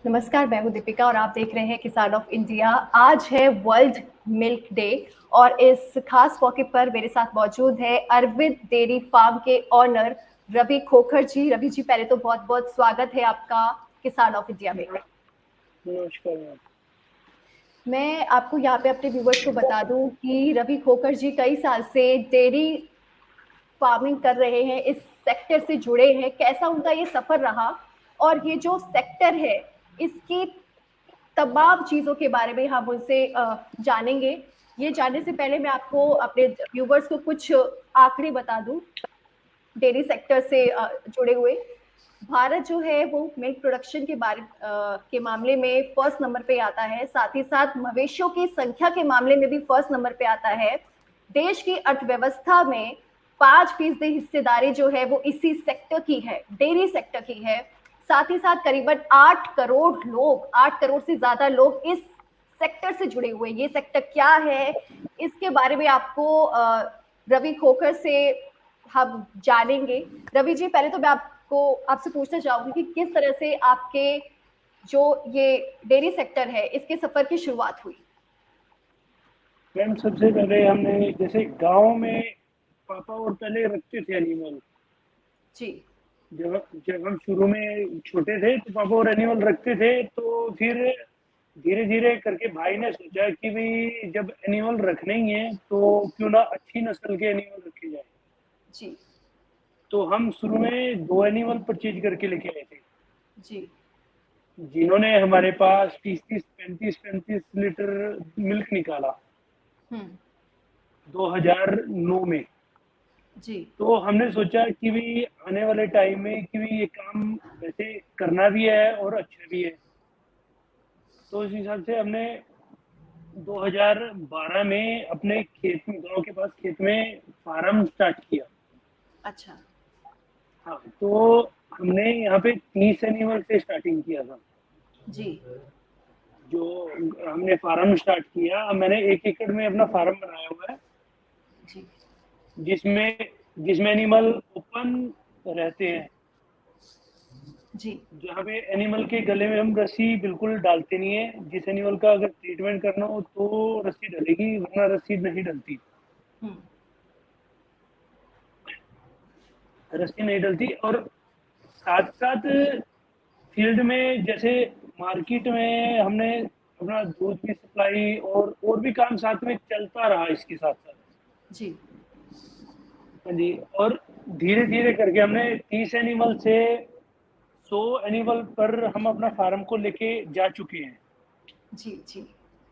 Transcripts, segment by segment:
नमस्कार, मैं हूँ दीपिका और आप देख रहे हैं किसान ऑफ इंडिया। आज है वर्ल्ड मिल्क डे और इस खास मौके पर मेरे साथ मौजूद है अरविंद डेयरी फार्म के ऑनर रवि खोखर जी। रवि जी, पहले तो बहुत बहुत स्वागत है आपका किसान ऑफ इंडिया में। नमस्कार मैम। मैं आपको यहाँ पे अपने व्यूवर्स को बता दूं कि रवि खोखर जी कई साल से डेयरी फार्मिंग कर रहे हैं, इस सेक्टर से जुड़े हैं। कैसा उनका ये सफर रहा और ये जो सेक्टर है इसकी तमाम चीजों के बारे में हम उनसे जानेंगे। ये जानने से पहले मैं आपको अपने व्यूवर्स को कुछ आंकड़े बता दूं डेयरी सेक्टर से जुड़े हुए। भारत जो है वो मिल्क प्रोडक्शन के मामले में फर्स्ट नंबर पे आता है, साथ ही साथ मवेशियों की संख्या के मामले में भी फर्स्ट नंबर पे आता है। देश की अर्थव्यवस्था में 5% हिस्सेदारी जो है वो इसी सेक्टर की है, डेयरी सेक्टर की है। साथ ही साथ करीबन 8 करोड़ से ज्यादा लोग इस सेक्टर से जुड़े हुए। ये सेक्टर क्या है, इसके बारे में आपको रवि खोखर से हम जानेंगे। रवि जी, पहले तो मैं आपसे पूछना चाहूंगी कि किस तरह से आपके जो ये डेयरी सेक्टर है इसके सफर की शुरुआत हुई। मैम, सबसे पहले हमने जैसे गांव में पापा और पहले रखते थे एनिमल। जी जब जब हम शुरू में छोटे थे तो पापा और एनिमल रखते थे, तो फिर धीरे धीरे करके भाई ने सोचा कि भाई जब एनिमल रखने ही है तो क्यों ना अच्छी नस्ल के एनिमल रखे जाए। जी तो हम शुरू में 2 एनिमल परचेज करके लेके आए थे, जी जिन्होंने हमारे पास 30-35 लीटर मिल्क निकाला हम्म 2009 में। जी तो हमने सोचा कि भी आने वाले टाइम में कि भी ये काम वैसे करना भी है और अच्छा भी है। तो इस हिसाब से हमने 2012 में अपने खेत में, गांव के पास खेत में फार्म स्टार्ट किया। अच्छा हाँ, तो हमने यहाँ पे 30 एनिमल से स्टार्टिंग किया था। जी जो हमने फार्म स्टार्ट किया, मैंने 1 एकड़ में अपना फार्म बनाया हुआ है, जी जिसमें जिसमें एनिमल ओपन रहते हैं। जी जहाँ पे एनिमल के गले में हम रस्सी बिल्कुल डालते नहीं है। जिस एनिमल का अगर ट्रीटमेंट करना हो तो रस्सी डलेगी, वरना रस्सी नहीं डलती। हम्म रस्सी नहीं डलती। और साथ साथ फील्ड में, जैसे मार्केट में हमने अपना दूध की सप्लाई और भी काम साथ में चलता रहा इसके साथ साथ। जी हाँ जी। और धीरे धीरे करके हमने 30 एनिमल से 100 एनिमल पर हम अपना फार्म को लेके जा चुके हैं। जी जी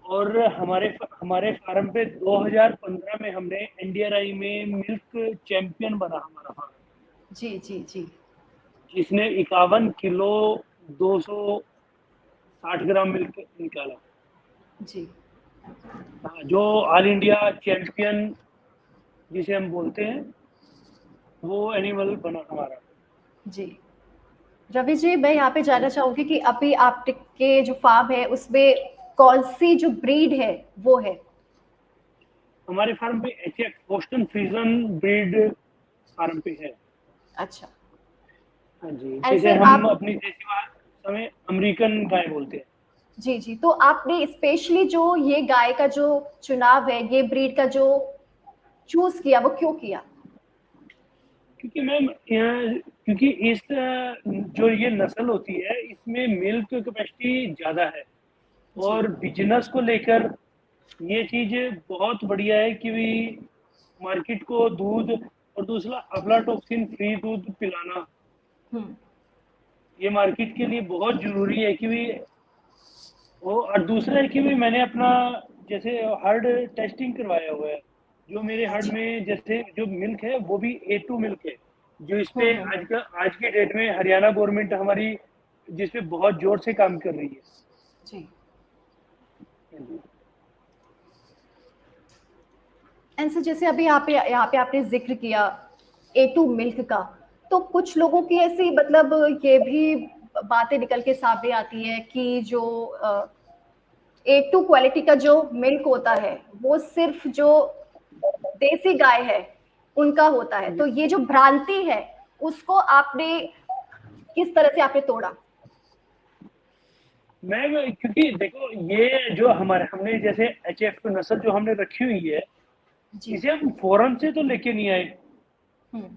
और हमारे हमारे फार्म पे 2015 में हमने एनडीआरआई में मिल्क चैंपियन बना हमारा फार्म, जी जी जी जिसने 51 किलो 260 ग्राम मिल्क निकाला। जी हाँ, जो ऑल इंडिया चैंपियन जिसे हम बोलते हैं, वो एनिमल बना हमारा। जी रवि जी, मैं यहाँ पे जानना चाहूंगी कि अभी आपके जो फार्म है उसमें कौन सी जो ब्रीड है वो है। हमारे फार्म पे एचएफ बोस्टन फ्रीजन ब्रीड फार्म पे है। अच्छा, हाँ जी, जिसे ऐसे हम आप अपनी देसी भाषा में अमेरिकन गाय बोलते हैं। जी जी, तो आपने स्पेशली जो ये गाय का जो चुनाव है, ये ब्रीड का जो चूज किया, वो क्यों किया। क्योंकि मैम क्योंकि इस जो ये नस्ल होती है, इसमें मिल्क कैपेसिटी ज़्यादा है। जी और बिजनेस को लेकर ये चीज़ बहुत बढ़िया है कि भी मार्केट को दूध, और दूसरा अफ्लाटॉक्सिन फ्री दूध पिलाना, हम्म ये मार्केट के लिए बहुत ज़रूरी है कि भी वो। और दूसरा है कि भी मैंने अपना जैसे हर्ड टेस्टिंग करवाया हुआ है। जो मेरे हर्ड अच्छा में जैसे जो मिल्क है वो भी A2 मिल्क है, जो इस पे आज के डेट में हरियाणा गवर्नमेंट हमारी जिस पे बहुत जोर से काम कर रही है। जी। ऐसे जैसे अभी यहाँ पे आपने जिक्र किया A2 मिल्क का। तो कुछ लोगों की ऐसी मतलब ये भी बातें निकल के सामने आती है कि जो A2 क्वालिटी का जो मिल्क होता है वो सिर्फ जो देसी गाय है उनका होता है। जी। तो ये जो भ्रांति है उसको आपने किस तरह से आपने तोड़ा? मैं क्योंकि देखो ये जो हमारे हमने जैसे एचएफ नस्ल जो हमने रखी हुई है, जी। इसे हम फॉरेन से तो लेके नहीं आए। हम्म।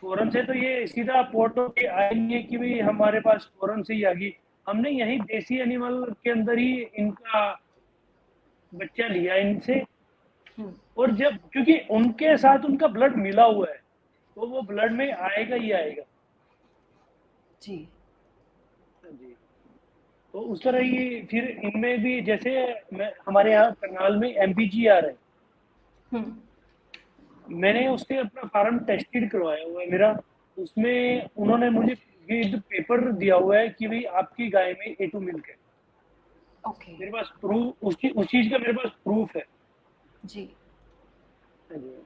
फॉरेन से तो ये सीधा पोर्ट होके आई नहीं है कि भाई हमारे पास फॉरेन से ही आ गई। हमने यही देसी एनिमल के अंदर ही इनका बच्चा लिया इनसे। हम्म। और जब क्योंकि उनके साथ उनका ब्लड मिला हुआ है, तो वो ब्लड में आएगा ही आएगा। जी। हाँ जी। तो उस तरह ही फिर इनमें भी जैसे मैं हमारे यहाँ करनाल में एमपीजीआर है। हम्म। मैंने उससे अपना फार्म टेस्टेड करवाया हुआ है मेरा। उसमें उन्होंने मुझे विद पेपर दिया हुआ है कि भाई आपकी गाय में A2 मिल्क है। ओके। मेरे पास प्रूफ उस चीज का मेरे पास प्रूफ है। जी। हाँ जी।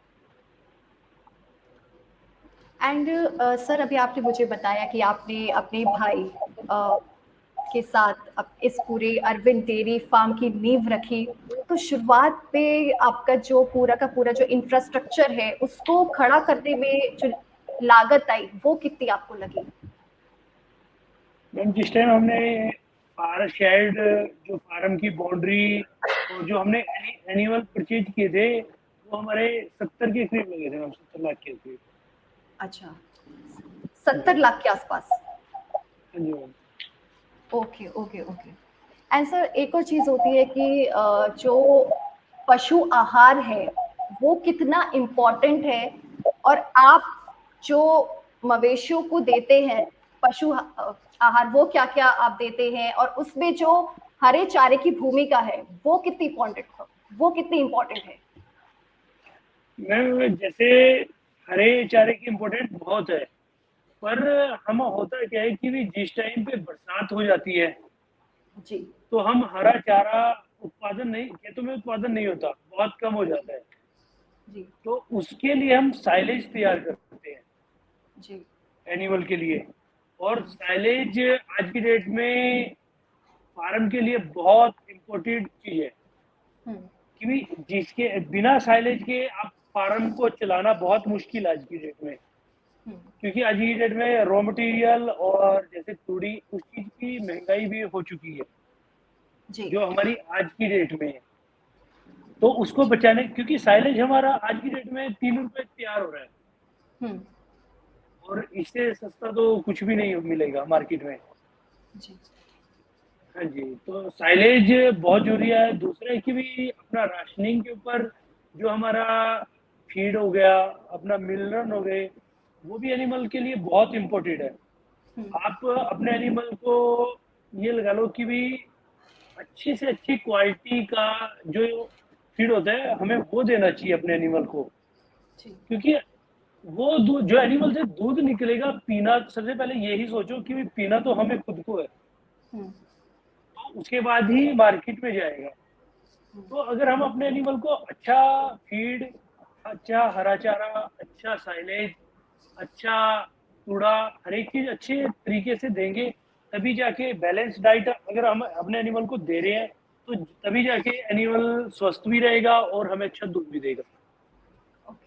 एंड सर अभी आपने मुझे बताया कि आपने अपने भाई अ, के साथ इस पूरे अरविंद डेयरी फार्म की नींव रखी। तो शुरुआत पे आपका जो पूरा का पूरा जो इंफ्रास्ट्रक्चर है उसको खड़ा करने में जो लागत आई वो कितनी आपको लगी? मैम जिस टाइम हमने फार शेड जो फार्म की बाउंड्री और जो हमने एनिमल परचेज किए थे, वो हमारे 70 के करीब लगे थे मैम, 70 लाख के करीब। अच्छा, हाँ 70 जी। लाख के आसपास। हाँ जी ma'am. Okay, okay, okay. And sir एक और चीज़ होती है कि जो पशु आहार है, वो कितना इम्पोर्टेंट है और आप जो मवेशियों को देते हैं पशु आहार, वो क्या-क्या आप देते हैं? और उसमें जो हरे चारे की भूमिका है, वो कितनी इम्पोर्टेंट है? मैम जैसे हरे चारे की इम्पोर्टेंट बहुत है, पर हम होता क्या है कि भी जिस टाइम पे बरसात हो जाती है, जी। तो हम हरा चारा उत्पादन नहीं, खेतों में उत्पादन नहीं होता, बहुत कम हो जाता है। जी। तो उसके लिए हम साइलेज तैयार करते हैं जी। एनिमल के लिए। और हुँ। साइलेज आज की डेट में फार्म के लिए बहुत इम्पोर्टेंट चीज है। हुँ। क्योंकि जिसके बिना साइलेज के आप फार्म को चलाना बहुत मुश्किल है आज की डेट में। हुँ। क्योंकि आज की डेट में रॉ मटेरियल और जैसे तूड़ी उस चीज की महंगाई भी हो चुकी है, जी। जो हमारी आज की डेट में है। तो उसको बचाने, क्योंकि साइलेज हमारा आज की डेट में 3 रुपए तैयार हो रहा है, हुँ। और इससे सस्ता तो कुछ भी नहीं मिलेगा मार्केट में। जी। हाँ जी। तो साइलेज बहुत जरूरी है। दूसरा है कि भी अपना राशनिंग के ऊपर जो हमारा फीड हो गया, अपना मिनरल हो गए, वो भी एनिमल के लिए बहुत इम्पोर्टेंट है। हुँ। आप अपने एनिमल को ये लगा लो कि भी अच्छी से अच्छी क्वालिटी का जो फीड होता है हमें वो देना चाहिए अपने एनिमल को। जी। क्योंकि वो दूध जो एनिमल से दूध निकलेगा पीना, सबसे पहले यही सोचो कि भी पीना तो हमें खुद को है, हुँ। तो उसके बाद ही मार्केट में जाएगा। हुँ। तो अगर हम अपने एनिमल को अच्छा फीड, अच्छा हरा चारा, अच्छा साइलेज, अच्छा कूड़ा, हर एक चीज अच्छे तरीके से देंगे, तभी जाके बैलेंस डाइट अगर हम अपने एनिमल को दे रहे हैं, तो तभी जाके एनिमल स्वस्थ भी रहेगा और हमें अच्छा दूध भी देगा। ओके।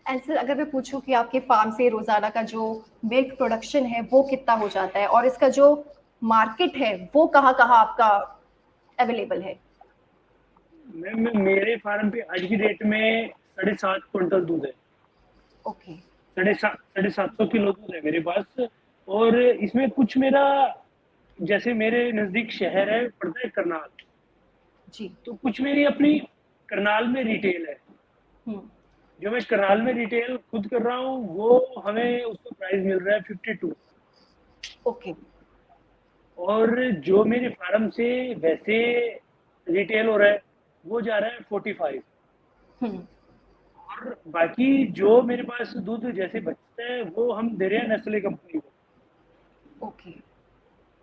एंड सर अगर मैं पूछूं कि आपके फार्म से रोजाना का जो मिल्क प्रोडक्शन है वो कितना हो जाता है और इसका जो मार्केट है वो कहाँ कहाँ आपका अवेलेबल है? मैम मेरे फार्म पे आज की डेट में 7.5 क्विंटल दूध है। ओके। 750 किलो दूध है मेरे पास। और इसमें कुछ मेरा, जैसे मेरे नजदीक शहर है पड़ता है करनाल, जी। तो कुछ मेरी अपनी करनाल में रिटेल है। हम्म। जो मैं करनाल में रिटेल खुद कर रहा हूँ, वो हमें उसका प्राइस मिल रहा है 52। ओके। और जो मेरे फार्म से वैसे रिटेल हो रहा है, वो जा रहा है 45। हम्म। और बाकी जो मेरे पास दूध जैसे बचता है वो हम दे रहे हैं नेस्ले कंपनी को। ओके।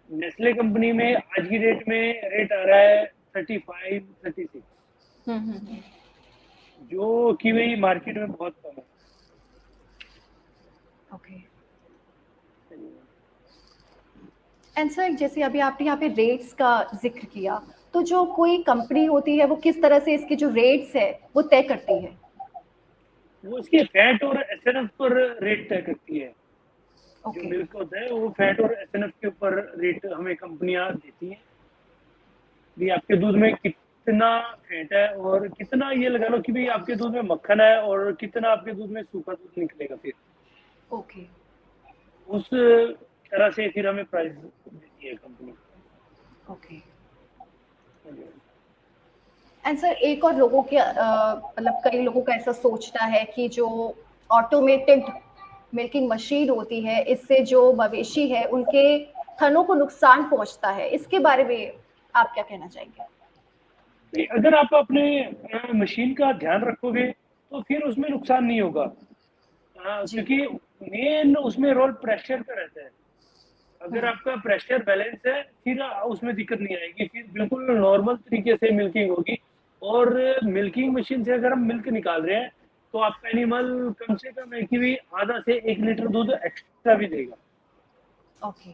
नेस्ले कंपनी में आज की डेट में रेट आ रहा है 35, 36, हम्म। हम्म। जो कि वही मार्केट में बहुत कम ओके। एंड सर जैसे अभी आपने यहाँ पे रेट्स का ज़िक्र किया, तो जो कोई कंपनी होती है वो किस तरह से इसके जो रेट्स है वो तय करती है? वो इसके फैट और एसएनएफ पर रेट तय करती है। जो ओके, मिल्क होता है वो फैट और एसएनएफ के ऊपर रेट हमें कंपनियां देती हैं। भी आपके दूध में कितना फैट है और कितना, ये लगा लो कि भाई आपके दूध में मक्खन है और कितना आपके दूध में सूखा दूध निकलेगा, फिर ओके, उस तरह से फिर हमें प्राइस देती है कंपनी। ओके। एंड सर एक और लोगों के मतलब कई लोगों का ऐसा सोचना है कि जो ऑटोमेटेड मिल्किंग मशीन होती है, इससे जो मवेशी है उनके थनों को नुकसान पहुंचता है। इसके बारे में आप क्या कहना चाहेंगे? अगर आप अपने मशीन का ध्यान रखोगे तो फिर उसमें नुकसान नहीं होगा। जी, क्योंकि मेन उसमें रोल प्रेशर का रहता है। अगर हुँ, आपका प्रेशर बैलेंस है फिर उसमें दिक्कत नहीं आएगी, फिर बिल्कुल नॉर्मल तरीके से मिल्किंग होगी। और मिल्किंग मशीन से अगर हम मिल्क निकाल रहे हैं तो आपका एनिमल कम से कम है कि भी आधा से 1 लीटर दूध एक्स्ट्रा भी देगा। ओके।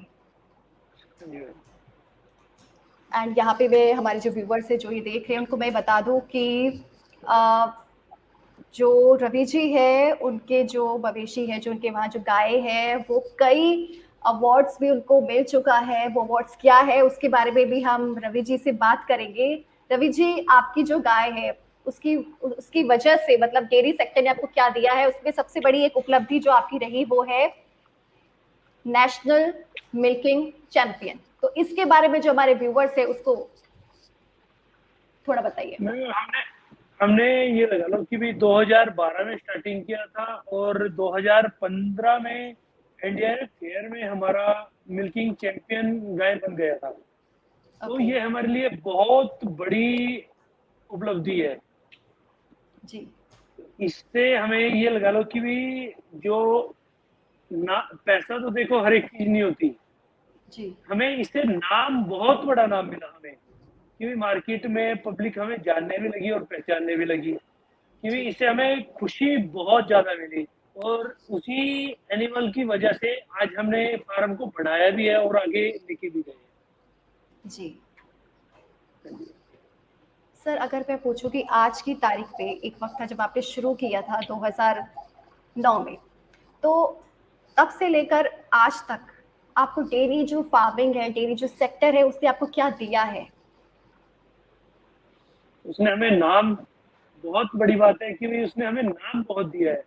एंड यहाँ पे मैं हमारे जो व्यूवर्स हैं जो ये देख रहे हैं उनको मैं बता दूँ कि अ, जो रवि जी है उनके जो मवेशी है, जो उनके वहाँ जो गाय है, वो कई अवार्ड्स भी उनको मिल चुका है। वो अवार्ड्स क्या है उसके बारे में भी हम रवि जी से बात करेंगे। रवि जी, आपकी जो गाय है उसकी उसकी वजह से मतलब डेयरी सेक्टर ने आपको क्या दिया है, उसमें सबसे बड़ी एक उपलब्धि जो आपकी रही वो है नेशनल मिल्किंग चैंपियन। तो इसके बारे में जो हमारे व्यूवर्स है उसको थोड़ा बताइए। हमने हमने ये लगा लो कि भी 2012 में स्टार्टिंग किया था और 2015 में इंडिया फेयर में हमारा मिल्किंग चैंपियन गाय बन गया था। तो ओके, ये हमारे लिए बहुत बड़ी उपलब्धि है। जी, इससे हमें ये लगा लो कि भी जो ना, पैसा तो देखो हर एक चीज नहीं होती। जी, हमें इससे नाम, बहुत बड़ा नाम मिला हमें, क्योंकि मार्केट में पब्लिक हमें जानने भी लगी और पहचानने भी लगी। क्योंकि जी, इससे हमें खुशी बहुत ज्यादा मिली और उसी एनिमल की वजह से आज हमने फार्म को बढ़ाया भी है और आगे लेके भी गए जी। हैं। सर अगर मैं पूछूं कि आज की तारीख पे एक वक्त था जब आपने शुरू किया था 2009 में, तो तब से लेकर आज तक आपको डेयरी जो फार्मिंग है, डेयरी जो सेक्टर है, उसने आपको क्या दिया है? उसने हमें नाम, बहुत बड़ी बात है कि भी उसने हमें नाम बहुत दिया है।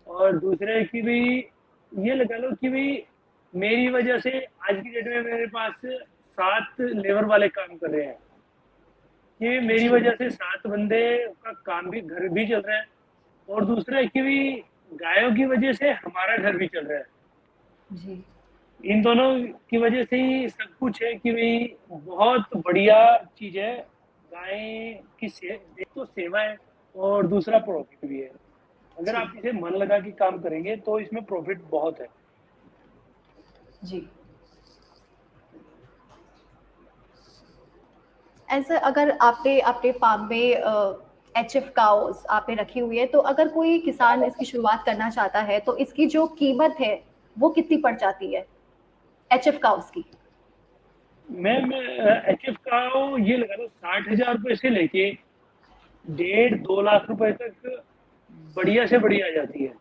और दूसरा है कि भी ये लगा लो कि भी मेरी वजह से आज की डेट में मेरे पास 7 लेबर वाले काम कर रहे हैं। कि मेरी जी, वजह से 7 बंदे का काम भी, घर भी चल रहा है। और दूसरा है कि भी गायों की वजह से हमारा घर भी चल रहा है। जी, इन दोनों की वजह से ही सब कुछ है कि भाई बहुत बढ़िया चीज है। गाय की एक तो सेवा है और दूसरा प्रॉफिट भी है। अगर जी, आप इसे मन लगा के काम करेंगे तो इसमें प्रॉफिट बहुत है। जी। ऐसा अगर आपने अपने फार्म में एचएफ काउस आपने रखी हुई है, तो अगर कोई किसान इसकी शुरुआत करना चाहता है, तो इसकी जो कीमत है वो कितनी पड़ जाती है एचएफ काउस की? मैं एचएफ का ये लगा लो 60,000 रुपए से लेके 1.5-2 लाख रुपए तक बढ़िया से बढ़िया आ जाती है।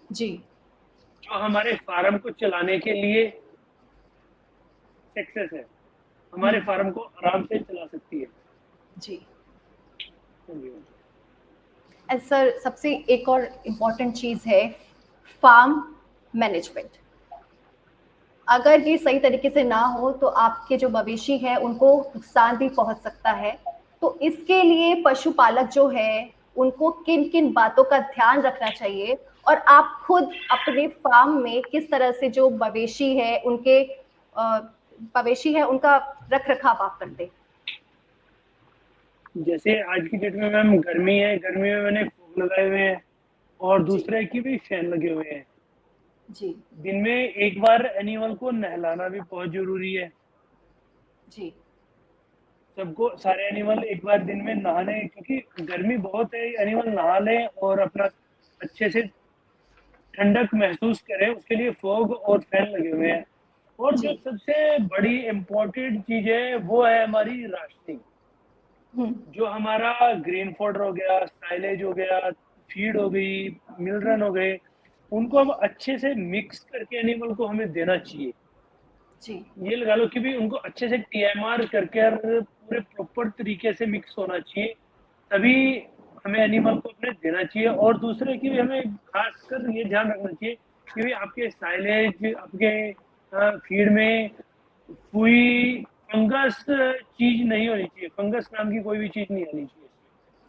जी, जो हमारे फार्म को चलाने के लिए सक्सेस है, हमारे हम्म, फार्म को आराम से चला सकती है। जी। हाँ जी। एंड सर सबसे एक और इम्पॉर्टेंट चीज़ है फार्म मैनेजमेंट। अगर ये सही तरीके से ना हो तो आपके जो मवेशी हैं उनको नुकसान भी पहुंच सकता है। तो इसके लिए पशुपालक जो है उनको किन किन बातों का ध्यान रखना चाहिए, और आप खुद अपने फार्म में किस तरह से जो मवेशी है उनके मवेशी है उनका रख रखाव आप करते? जैसे आज की डेट में मैम गर्मी है, गर्मी में मैंने फूल लगाए हुए हैं और जी, दूसरे की भी फैन लगे हुए हैं। जी, दिन में एक बार एनिमल को नहलाना भी बहुत जरूरी है। जी, सबको, सारे एनिमल एक बार दिन में नहाने, क्योंकि गर्मी बहुत है, एनिमल नहा लें और अपना अच्छे से ठंडक महसूस करें, उसके लिए फॉग और फैन लगे हुए हैं। और जो जी। सबसे बड़ी इम्पोर्टेंट चीज़ है, वो है हमारी राशनिंग। हुँ। जो हमारा ग्रीन फॉडर हो गया, साइलेज हो गया, फीड हो गई, मिल्क हो गए, उनको हम अच्छे से मिक्स करके एनिमल को हमें देना चाहिए। जी। ये लगा लो कि भी उनको अच्छे से टीएमआर करके और पूरे प्रॉपर तरीके से मिक्स होना चाहिए, तभी हमें एनिमल को अपने देना चाहिए। और दूसरे की भी हमें खासकर ये ध्यान रखना चाहिए कि भी आपके साइलेज, आपके फीड में कोई फंगस चीज़ नहीं होनी चाहिए, फंगस नाम की कोई भी चीज़ नहीं आनी चाहिए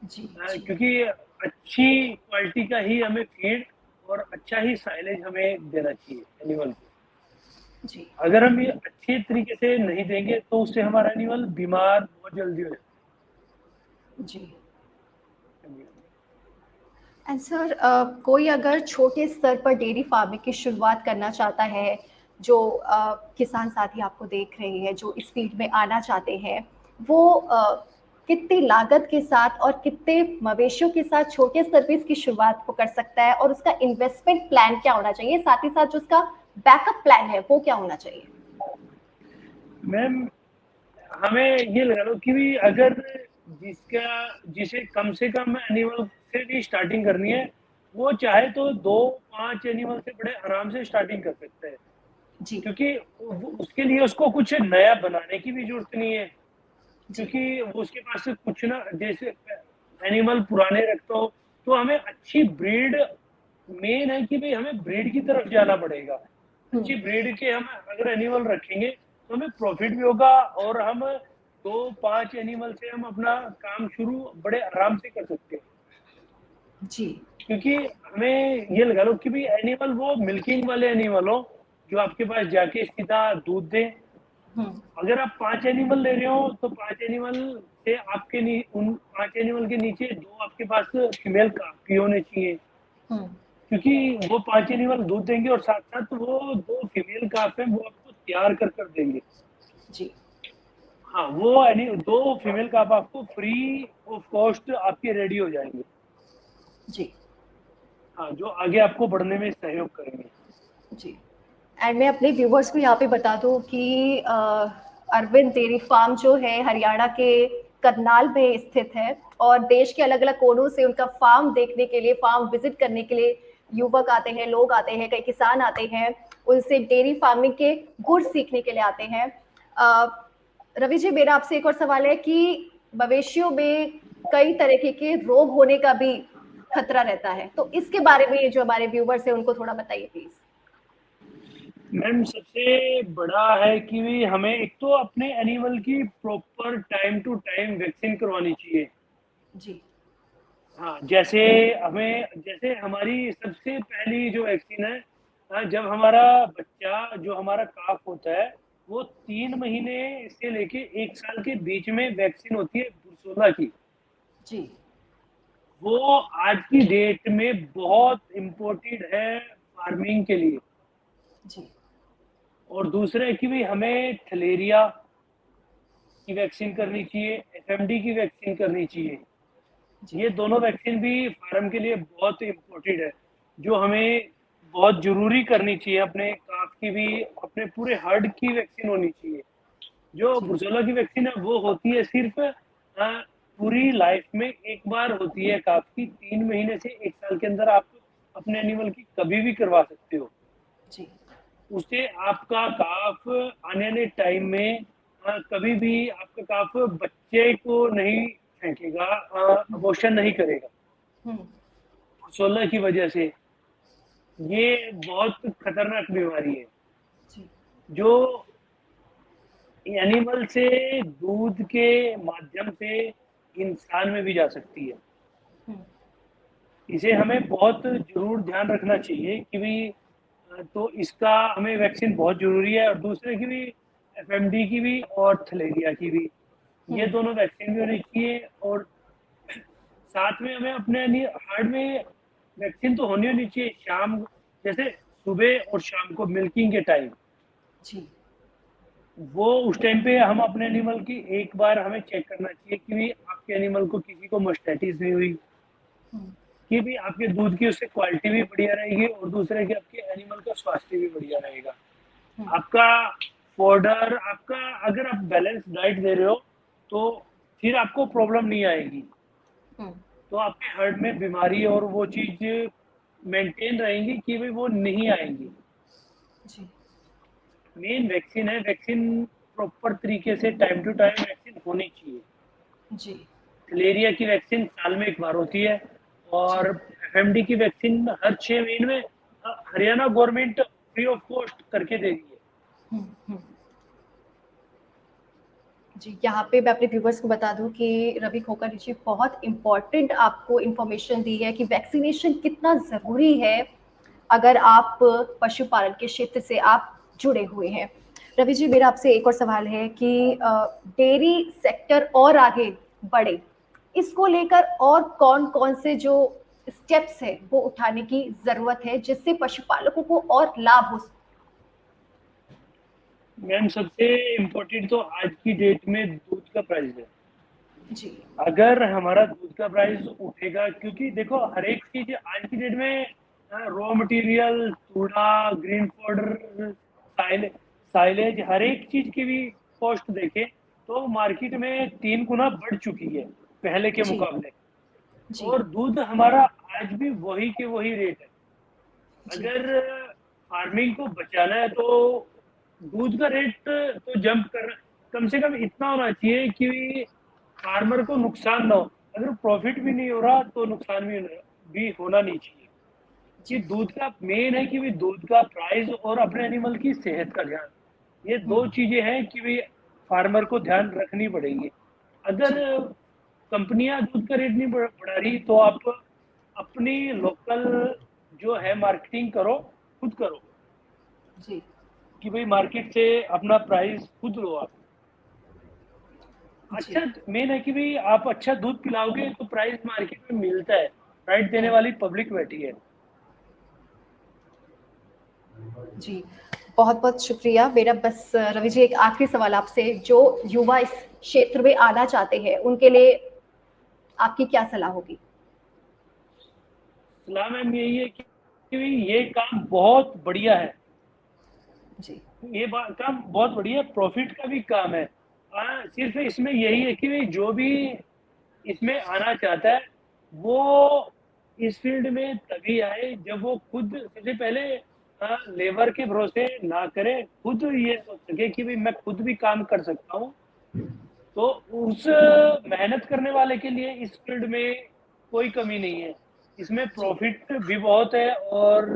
जी। इसमें। जी। क्योंकि अच्छी क्वालिटी का ही हमें फीड और अच्छा ही साइलेज हमें देना चाहिए एनिमल को। जी। अगर हम ये अच्छे तरीके से नहीं देंगे तो उससे हमारा एनिमल बीमार बहुत जल्दी हो जाता जी। है। एंड सर कोई अगर छोटे स्तर पर डेयरी फार्मिंग की शुरुआत करना चाहता है, जो किसान साथी आपको देख रहे हैं, जो इस फील्ड में आना चाहते हैं, वो कितनी लागत के साथ और कितने मवेशियों के साथ छोटे स्तर पे इसकी शुरुआत को कर सकता है और उसका इन्वेस्टमेंट प्लान क्या होना चाहिए? साथ ही साथ जो उसका बैकअप प्लान है, वो क्या होना चाहिए? मैम, हमें ये लगा लो कि भी अगर जिसे कम से कम एनिमल से भी स्टार्टिंग करनी है, वो चाहे तो 2-5 एनिमल से बड़े आराम से स्टार्टिंग कर सकते हैं। जी। क्योंकि उसके लिए उसको कुछ नया बनाने की भी जरूरत नहीं है, जी। क्योंकि वो उसके पास से कुछ ना, जैसे एनिमल पुराने रखते हो तो हमें अच्छी ब्रीड, मेन है कि भाई हमें ब्रीड की तरफ जाना पड़ेगा। हुँ। अच्छी ब्रीड के हम अगर एनिमल रखेंगे तो हमें प्रॉफिट भी होगा, और हम 2-5 एनिमल से हम अपना काम शुरू बड़े आराम से कर सकते हैं। जी। क्योंकि हमें ये लगा लो कि भाई एनिमल वो मिल्किंग वाले एनिमल हो, जो आपके पास जाके सीधा दूध दें। हुँ। अगर आप 5 एनिमल ले रहे हो, तो 5 एनिमल से आपके उन 5 एनिमल के नीचे 2 आपके पास फीमेल काफी होने चाहिए। हुँ। क्योंकि वो 5 एनिमल दूध देंगे और साथ-साथ वो 2 फीमेल काफ हैं, वो आपको तैयार कर देंगे। जी। हाँ, वो यानी 2 फीमेल काफ आपको फ्री ऑफ कॉस्ट आपके रेडी हो जाएँगे। जी। हाँ, जो आगे आपको बढ़ने में सहयोग करेंगे। जी। एंड मैं अपने व्यूवर्स को यहाँ पे बता दूँ कि अरविंद डेयरी फार्म जो है हरियाणा के करनाल में स्थित है और देश के अलग-अलग कोनों से उनका फार्म देखने के लिए, फार्म विज़िट करने के लिए युवक आते हैं, लोग आते हैं, कई किसान आते हैं, उनसे डेयरी फार्मिंग के गुर सीखने के लिए आते हैं। अ, रवि जी, मेरा आपसे एक और सवाल है कि मवेशियों में कई तरीके के रोग होने का भी खतरा रहता है, तो इसके बारे में जो हमारे व्यूवर्स हैं उनको थोड़ा बताइए प्लीज़? मैम, सबसे बड़ा है कि भी हमें एक तो अपने एनिमल की proper time to time vaccine करवानी चाहिए। जी। हाँ, जैसे हमारी सबसे पहली जो वैक्सीन है, जब हमारा बच्चा जो हमारा काफ होता है, वो 3 महीने से लेके 1 साल के बीच में वैक्सीन होती है ब्रुसेलोला की। जी। वो आज की डेट में बहुत इम्पोर्टेंट है फार्मिंग के लिए। जी। और दूसरा है कि भी हमें थलेरिया की वैक्सीन करनी चाहिए, एफएमडी की वैक्सीन करनी चाहिए। जी। ये दोनों वैक्सीन भी फार्म के लिए बहुत इम्पोर्टेंट है, जो हमें बहुत ज़रूरी करनी चाहिए। अपने काफ की भी, अपने पूरे हर्ड की वैक्सीन होनी चाहिए। जो जी। ब्रुसेलोला की वैक्सीन है, वो होती है सिर्फ़ पूरी लाइफ में एक बार होती है काफ की, 3 महीने से 1 साल के अंदर आप अपने एनिमल की कभी भी करवा सकते हो। जी। उससे आपका काफ आने वाले टाइम में कभी भी आपका काफ बच्चे को नहीं फेंकेगा, हुँ। अबॉर्शन नहीं करेगा। हुँ। 16 की वजह से ये बहुत खतरनाक बीमारी है, जी। जो एनिमल से दूध के माध्यम से इंसान में भी जा सकती है। हुँ। इसे हमें बहुत ज़रूर ध्यान रखना चाहिए कि भई तो इसका हमें वैक्सीन बहुत ज़रूरी है, और दूसरे की भी, एफएमडी की भी और थलेरिया की भी। हुँ। ये दोनों वैक्सीन भी होनी चाहिए। और साथ में हमें अपने हार्ड में वैक्सीन तो होनी चाहिए शाम, जैसे सुबह और शाम को मिल्किंग के टाइम। जी। वो उस टाइम पे हम अपने एनिमल की एक बार हमें चेक करना चाहिए कि भी आपके एनिमल को किसी को मास्टाइटिस नहीं हुई। हुँ। कि भी आपके दूध की उससे क्वालिटी भी बढ़िया रहेगी और दूसरे कि आपके एनिमल का स्वास्थ्य भी बढ़िया रहेगा। हुँ, आपका फॉडर आपका अगर आप बैलेंस डाइट दे रहे हो, तो फिर आपको प्रॉब्लम नहीं आएगी। हुँ, तो आपके हर्ड में बीमारी और वो चीज़ मेंटेन रहेंगी कि भई वो नहीं आएँगी। जी, मेन वैक्सीन है, वैक्सीन प्रॉपर तरीके से टाइम टू टाइम वैक्सीन होनी चाहिए। जी, मलेरिया की वैक्सीन साल में 1 बार होती है और जी। एफएमडी की वैक्सीन हर 6 महीने में Haryana government free of cost करके दे रही है। हुँ, हुँ। जी, यहाँ पे मैं अपने व्यूअर्स को बता दूँ कि रवि खोकर जी बहुत इम्पोर्टेंट आपको इन्फॉर्मेशन दी है कि वैक्सीनेशन कितना ज़रूरी है, अगर आप पशुपालन के क्षेत्र से आप जुड़े हुए हैं। रवि जी, मेरा आपसे एक और सवाल है कि डेयरी सेक्टर और आगे बढ़े, इसको लेकर और कौन-कौन से जो स्टेप्स हैं, वो उठाने की ज़रूरत है, जिससे पशुपालकों को और लाभ हो? मैम सबसे इम्पोर्टेंट तो आज की डेट में दूध का प्राइस है। जी, अगर हमारा दूध का प्राइस उठेगा क्योंकि देखो हर एक चीज़ आज की डेट में रॉ मटेरियल, चूड़ा, ग्रीन पाउडर, साइलेज हर एक चीज़ की भी कॉस्ट देखें तो मार्केट में 3 गुना बढ़ चुकी है पहले के जी, मुकाबले। जी, और दूध हमारा आज भी वही के वही रेट है। जी, अगर फार्मिंग को बचाना है तो दूध का रेट तो जंप कर कम से कम इतना होना चाहिए कि फार्मर को नुकसान ना हो। अगर प्रॉफिट भी नहीं हो रहा तो नुकसान भी होना नहीं चाहिए। कि जी। दूध का मेन है कि भाई दूध का प्राइस और अपने एनिमल की सेहत का ध्यान। ये हुँ, 2 चीज़ें हैं कि भाई फार्मर को ध्यान रखनी पड़ेगी। अगर जी, कंपनियाँ दूध का रेट नहीं बढ़ा रही तो आप अपनी लोकल जो है मार्केटिंग करो, खुद करो जी, कि भाई मार्केट से अपना प्राइस खुद लो आप। अच्छा जी। मेन है कि भाई आप अच्छा दूध पिलाओगे तो प्राइस मार्केट में मिलता है। राइट देने हुँ, वाली पब्लिक बैठी है। जी। बहुत-बहुत शुक्रिया। मेरा बस रवि जी एक आखिरी सवाल आपसे, जो युवा इस क्षेत्र में आना चाहते हैं, उनके लिए आपकी क्या सलाह होगी? सलाह मैम यही है कि ये काम बहुत बढ़िया है। जी, ये काम बहुत बढ़िया प्रॉफिट का भी काम है। सिर्फ इसमें यही है कि भाई जो भी इसमें आना चाहता है वो इस फील्ड में तभी आए जब वो खुद सबसे पहले लेबर के भरोसे ना करे, खुद ये सोच सके कि भाई मैं खुद भी काम कर सकता हूँ। तो उस मेहनत करने वाले के लिए इस फील्ड में कोई कमी नहीं है। इसमें जी, प्रॉफिट भी बहुत है और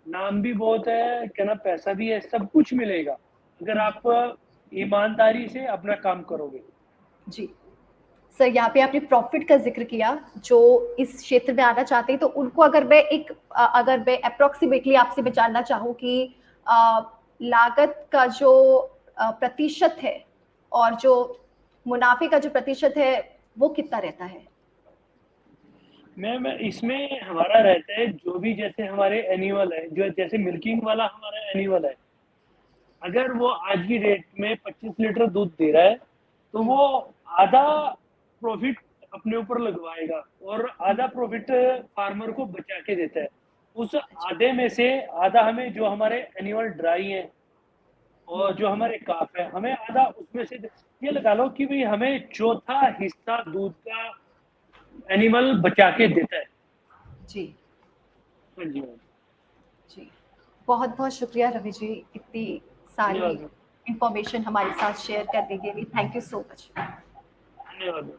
नाम भी बहुत है, क्या नाम पैसा भी है, सब कुछ मिलेगा, अगर हुँ, आप ईमानदारी से अपना काम करोगे। जी। सर, यहाँ पे आपने प्रॉफ़िट का ज़िक्र किया, जो इस क्षेत्र में आना चाहते हैं, तो उनको अगर मैं अगर मैं एप्रोक्सिमेटली आपसे मैं जानना चाहूँ कि अ, लागत का जो प्रतिशत है और जो मुनाफ़े का जो प्रतिशत है, वो कितना रहता है? मैम इसमें हमारा रहता है जो भी जैसे हमारे एनिमल है, जो जैसे मिल्किंग वाला हमारा एनिमल है, अगर वो आज की डेट में 25 लीटर दूध दे रहा है, तो हुँ, वो आधा प्रॉफ़िट अपने ऊपर लगवाएगा और हुँ, आधा प्रॉफ़िट फार्मर को बचा के देता है। उस अच्छा, आधे में से आधा हमें जो हमारे एनिमल ड्राई हैं हुँ, और जो हमारे काफ है, हमें आधा उसमें से ये लगा लो कि भई हमें चौथा हिस्सा दूध का एनिमल बचा के देता है। जी, हाँ जी, मैम। जी। बहुत-बहुत शुक्रिया रवि जी, इतनी सारी धन्यवाद मैम। इन्फॉर्मेशन हमारे साथ शेयर करने के लिए। Thank you so much. धन्यवाद मैम।